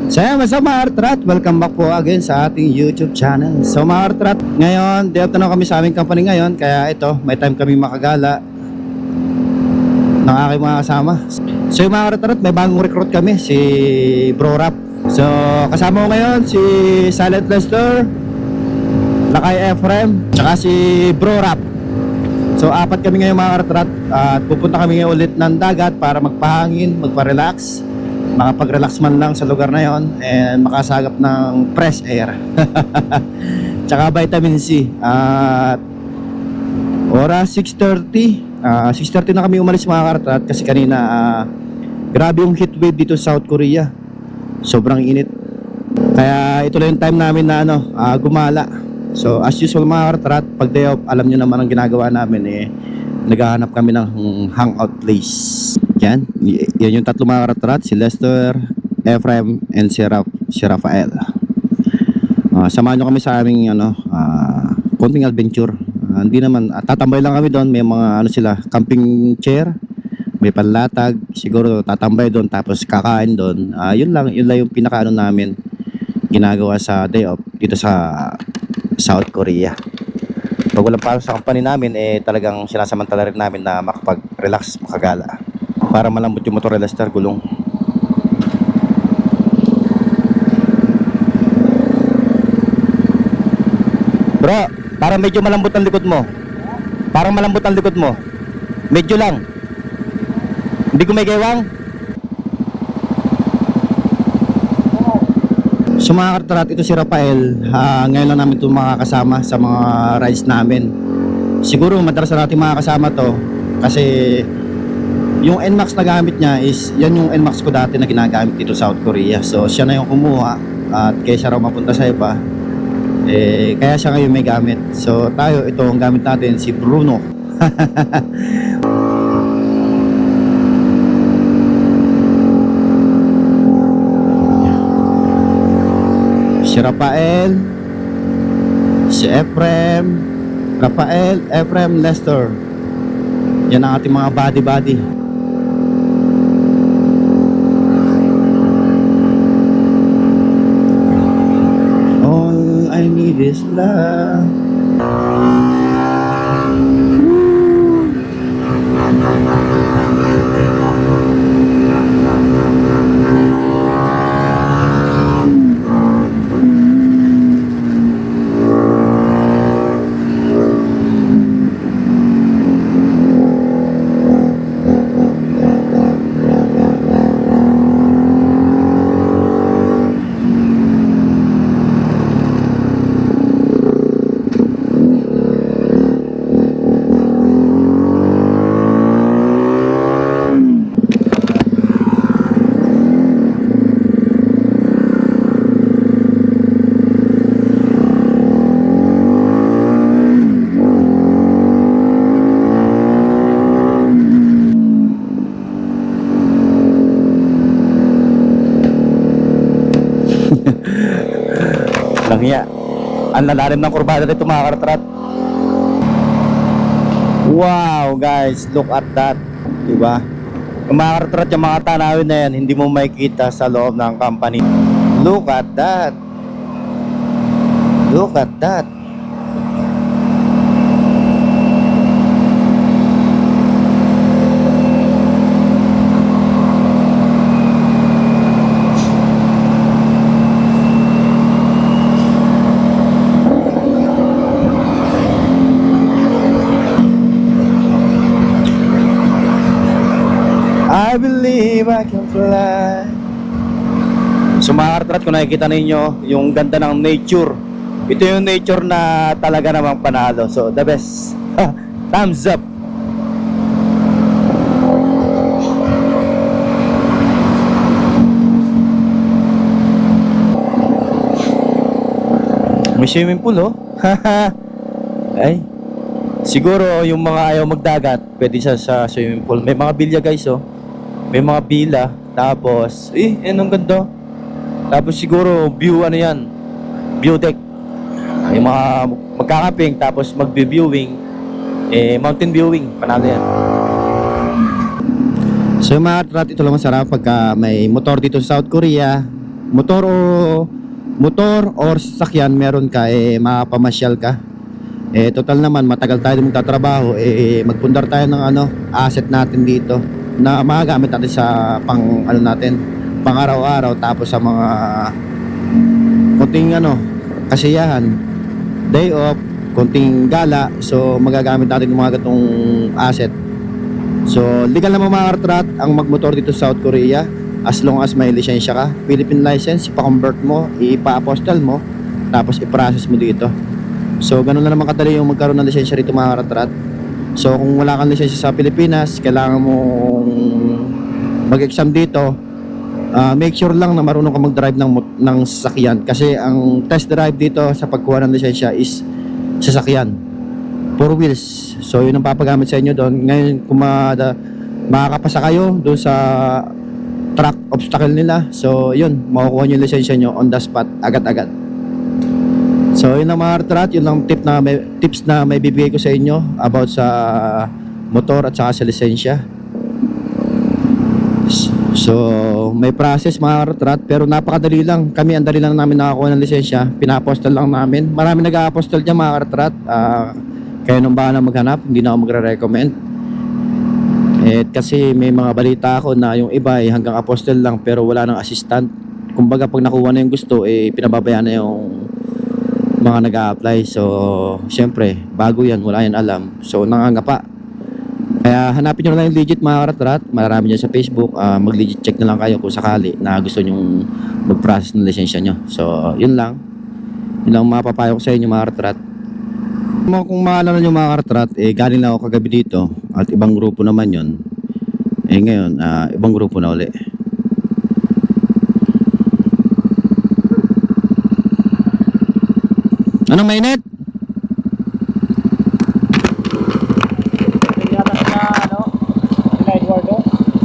So yan, what's up mga Artrat? Welcome back po again sa ating YouTube channel. So mga Artrat, ngayon, day off na kami sa aming company ngayon. Kaya ito, may time kami makagala ng aking mga kasama. So yung mga Artrat, may bagong recruit kami, si Bro Rap. So kasama ko ngayon si Silent Lester, Lakay Ephraim, tsaka si Bro Rap. So apat kami ngayon mga Artrat. At pupunta kami ngayon ulit ng dagat para magpahangin, magpa-relax, makapag-relax man lang sa lugar na yon and makasagap ng fresh air tsaka vitamin C. At oras 6:30 6:30 na kami umalis mga Kartrat kasi kanina grabe yung heat wave dito sa South Korea, sobrang init, kaya ito lang yung time namin na gumala. So as usual mga Kartrat, pag day off, alam nyo naman ang ginagawa namin, naghahanap kami ng hangout place. Yan yung tatlo mga Kartrat, si Lester, Ephraim, and si Rafael. Samahan nyo kami sa aming konting adventure. Hindi naman, tatambay lang kami doon. May mga sila, camping chair, may panlatag, siguro tatambay doon tapos kakain doon. Yun lang yung pinaka namin ginagawa sa day off dito sa South Korea. Pag walang pasok sa company namin, talagang sinasamantala rin namin na makapag-relax, makagala, para malambot yung motor ni Lester, gulong. Bro, parang medyo malambot ang likod mo. Parang malambot ang likod mo. Medyo lang. Hindi ko may gaywang. So mga Kartrat, ito si Rafael. Ngayon lang namin ito makakasama sa mga rides namin. Siguro madalas na natin makakasama to kasi yung NMAX na gamit niya is yan yung NMAX ko dati na ginagamit dito sa South Korea. So siya na yung kumuha at kaysa raw mapunta sa iba, kaya siya ngayon may gamit. So tayo, ito ang gamit natin, si Bruno. Si Rafael, si Ephraim, Rafael, Ephraim, Lester. Yan ang ating mga body. All I need is love. Langya. Ang lalalim ng kurbada nito mga Kartrat. Wow guys, look at that. Diba? Yung mga Kartrat, yung mga tanawin na yan, hindi mo makikita sa loob ng company. Look at that. Look at that. I believe I can fly. So mga Kartrat, kung nakikita ninyo yung ganda ng nature, ito yung nature na talaga namang panalo. So the best. Thumbs up. May swimming pool Ay, siguro yung mga ayaw magdagat, pwede sa swimming pool. May mga bilya guys may mga bila, tapos ang ganda. Tapos siguro view view deck. Yung mga magkakamping tapos magbe-viewing, mountain viewing, panalo yan. So mga Kartrat, ito lang masarap pagka may motor dito sa South Korea, motor or sasakyan meron ka, makapamasyal ka. Total naman matagal tayo din magtatrabaho, magpundar tayo ng asset natin dito na magagamit natin sa pang natin, pang araw-araw, tapos sa mga konting kasiyahan, day off, konting gala. So magagamit natin yung mga gatong asset. So legal naman mga katrat ang magmotor dito sa South Korea, as long as may lisensya ka, Philippine license, ipa-convert mo, ipa-apostle mo, tapos i-process mo dito. So ganun na naman kadali yung magkaroon ng lisensya rito mga katrat. So kung wala kang lisensya sa Pilipinas, kailangan mong mag-exam dito. Make sure lang na marunong ka mag-drive ng sasakyan, kasi ang test drive dito sa pagkuha ng lisensya is sasakyan, 4 wheels. So yun ang papagamit sa inyo doon. Ngayon kung makakapasa kayo doon sa track obstacle nila, so yun, makukuha nyo yung lisensya nyo on the spot, agad-agad. So yun ang mga katrat, yun lang tips na may bibigay ko sa inyo about sa motor at saka sa lisensya. So may process mga katrat, pero napakadali lang. Kami ang dali lang namin nakakuha ng lisensya, pina-apostle lang namin. Marami nag-a-apostle dyan mga katrat. Kayo nung bahala maghanap, hindi na ako magre-recommend. Kasi may mga balita ako na yung iba hanggang apostle lang pero wala nang assistant. Kumbaga pag nakuha na yung gusto, pinababayaan na yung mga nag-a-apply. So syempre bago yan, wala yan alam, so nangangapa. Kaya hanapin nyo na lang yung legit mga katrat. Marami dyan sa Facebook. Mag-legit check na lang kayo kung sakali na gusto nyong mag-process ng lisensya nyo. So yun lang mapapayo ko sa inyo mga katrat. Kung maalala nyo mga katrat, galing na ako kagabi dito at ibang grupo naman yon. Ngayon ibang grupo na uli. Anong mainit?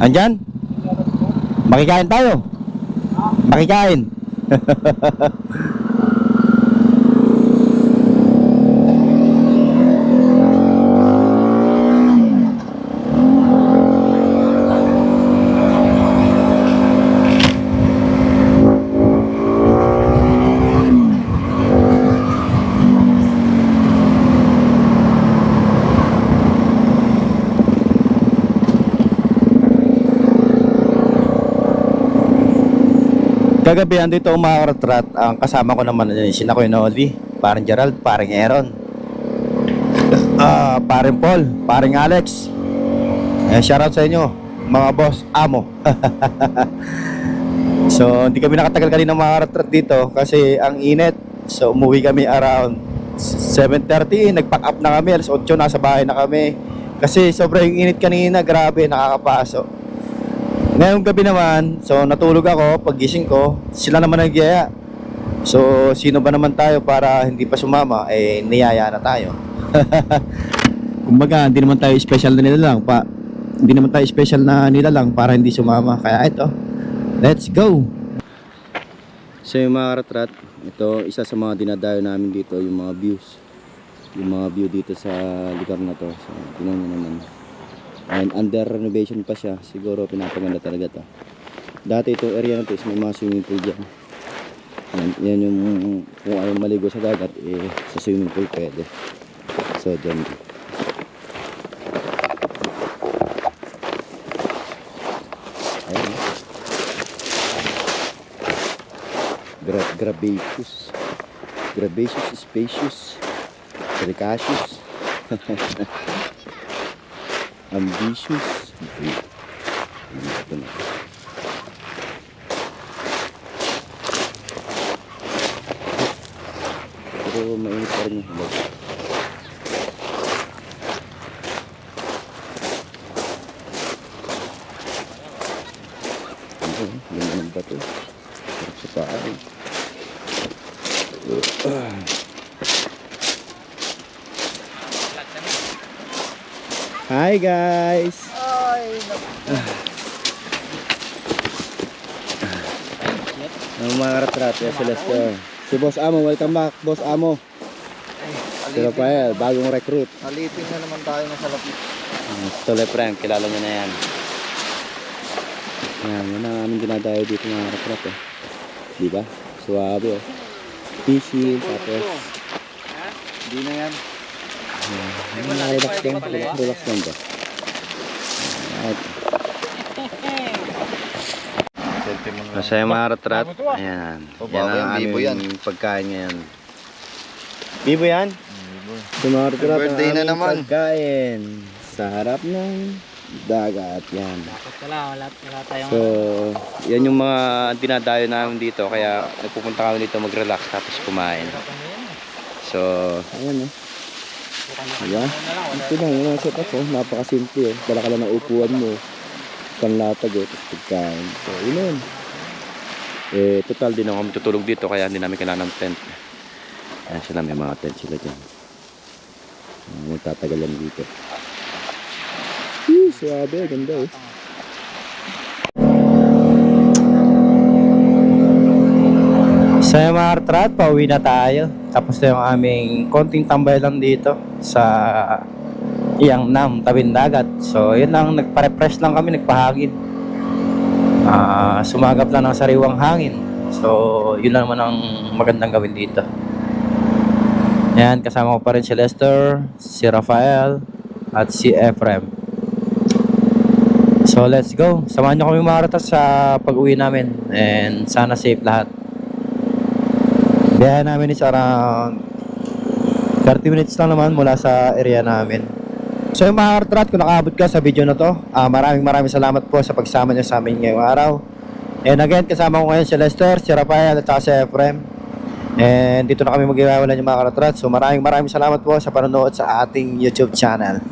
Andyan? Makikain tayo? Makikain? Kagabi andito mga katrat, ang kasama ko naman si Nakoy Noli, parang Gerald, parang Aaron, parang Paul, parang Alex. Shoutout sa inyo mga boss amo. So hindi kami nakatagal kanina mga katrat dito kasi ang init. So umuwi kami around 7:30, nag-pack up na kami, alas 8 nasa bahay na kami kasi sobrang init kanina, grabe, nakakapaso. Ngayong gabi naman, so natulog ako, paggising ko, sila naman nagyaya. So sino ba naman tayo para hindi pa sumama, niyaya na tayo. Kumbaga, hindi naman tayo special na nilalang hindi naman tayo special na nilalang para hindi sumama. Kaya ito, let's go. So yung mga katrat, ito isa sa mga dinadayo namin dito, yung mga views. Yung mga view dito sa lugar na to. So tingnan nyo naman. And under renovation pa siya, siguro pinapaganda talaga to. Dati itong area na to is may mga swimming pool dyan. Yan yung kung ayaw maligo sa dagat, sa swimming pool pwede. So dyan. Ayan. Grabacious, spacious, precacious. Ambitious. Ito na. Pero mainit pa rin yung hubad. Ganda ng bato. Sarap sa paan. Hi guys. Ang mga katrat, si Lester. Si Boss Amo, welcome back Boss Amo. Si Rafael, bagong recruit. Alipin na naman tayo ng salapit. Tole Frank, kilala nyo na yan. Yan ang aming dinadayo dito mga katrat. Di ba? Suwabe oh. Fishing, tapos Hindi na yan. relax lang, relax lang ba? At masaya mga ratrat. Ayan. O, Yan baka ang yung bibo yan. aming pagkain ngayon. Bibo yan? Sa mga ratrat, ang Birthday na aming naman. pagkain. Sa harap ng dagat. Yan. Wala tayong So, yan yung mga dinadayo namin dito. Kaya nagpupunta kami dito mag-relax tapos kumain. So, ayan oh. Diba? Ito lang, yung mga setup oh. Napakasimple oh. Dala ka lang ng upuan mo. Panlatag oh. Tapos pagkain. So, yun yun. Eh, total din ako kami tutulog dito. Kaya hindi namin kailangan ng tent. Ayan sila, may mga tent sila dyan. Magtatagalan dito. Suwabe, ganda oh. So yung mga katrat, pauwi na tayo. Tapos na yung aming konting tambay lang dito sa Yangnam, tabing dagat. So yun lang, nagpa-refresh lang kami, nagpahagin. Sumagap lang ng sariwang hangin. So yun lang naman ang magandang gawin dito. Yan, kasama ko pa rin si Lester, si Rafael, at si Efrem. So let's go. Samahan nyo kami mga katrat sa pag-uwi namin. And sana safe lahat. Biyahe namin is around 30 minutes lang naman mula sa area namin. So yung mga katrat, kung nakaabot ka sa video na to, maraming salamat po sa pagsama nyo sa amin ngayong araw. And again, kasama ko ngayon si Lester, si Rafael at si Efrem. And dito na kami mag-iwawalan yung mga katrat. So maraming salamat po sa panonood sa ating YouTube channel.